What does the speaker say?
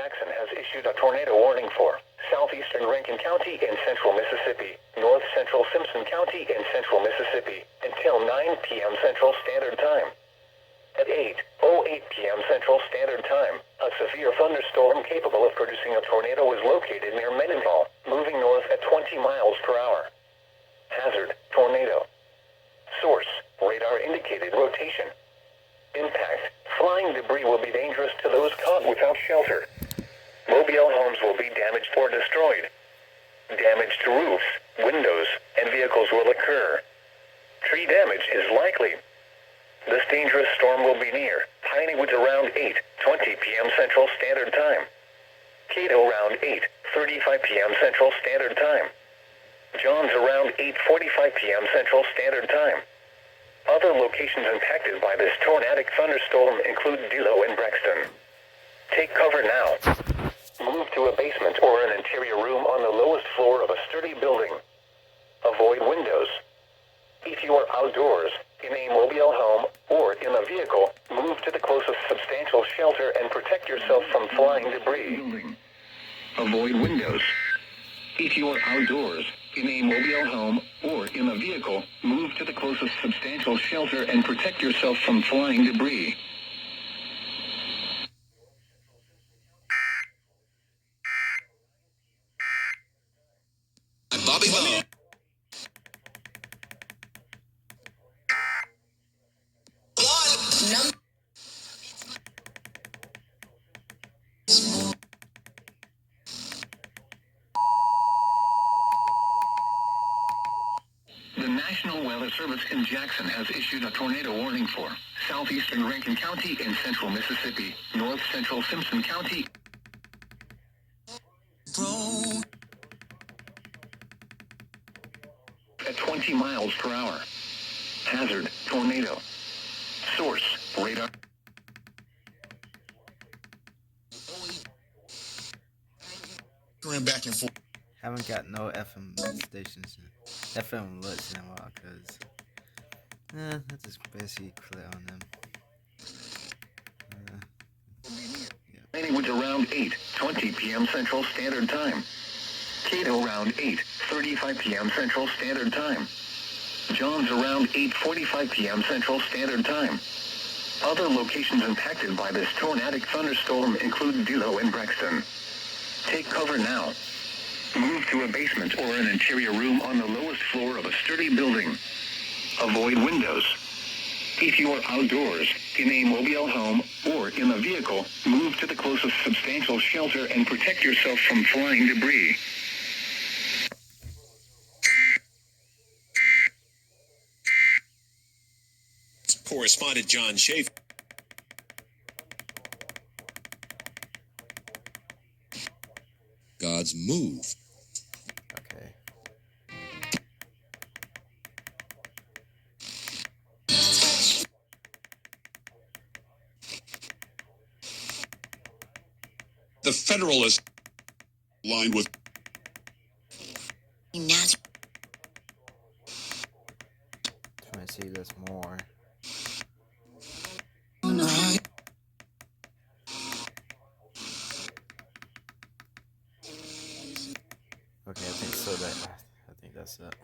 Jackson has issued a tornado warning for southeastern Rankin County and central Mississippi, north central Simpson County and central Mississippi, until 9 p.m. Central Standard Time. At 8:08 p.m. Central Standard Time, a severe thunderstorm capable of producing a tornado was located near Mendenhall, moving north at 20 miles per hour. Hazard, tornado. Source, radar indicated rotation. Impact, flying debris will be dangerous to those caught without shelter. Mobile homes will be damaged or destroyed. Damage to roofs, windows, and vehicles will occur. Tree damage is likely. This dangerous storm will be near Piney Woods around 8:20 p.m. Central Standard Time. Cato around 8:35 p.m. Central Standard Time. Johns around 8:45 p.m. Central Standard Time. Other locations impacted by this tornadic thunderstorm include Delo and Braxton. Take cover now. Move to a basement or an interior room on the lowest floor of a sturdy building. Avoid windows. If you are outdoors, in a mobile home, or in a vehicle, move to the closest substantial shelter and protect yourself from flying debris. Avoid windows. If you are outdoors, in a mobile home, or in a vehicle, move to the closest substantial shelter and protect yourself from flying debris. Bobby Bone. The National Weather Service in Jackson has issued a tornado warning for southeastern Rankin County and central Mississippi, north central Simpson County, at 20 miles per hour. Hazard, tornado. Source, radar. Going back and forth. Haven't got no FM stations, FM alerts in a while, cause I just basically click on them. Piney Woods around 8:20 p.m. Central Standard Time. Cato around 8:35 p.m. Central Standard Time. Johns around 8:45 p.m. Central Standard Time. Other locations impacted by this tornadic thunderstorm include Delo and Braxton. Take cover now. Move to a basement or an interior room on the lowest floor of a sturdy building. Avoid windows. If you are outdoors, in a mobile home, or in a vehicle, move to the closest substantial shelter and protect yourself from flying debris. Correspondent John Schaefer. God's move. Okay. The Federalist lined with Trying to see this more. Okay, I think so. I think that's it.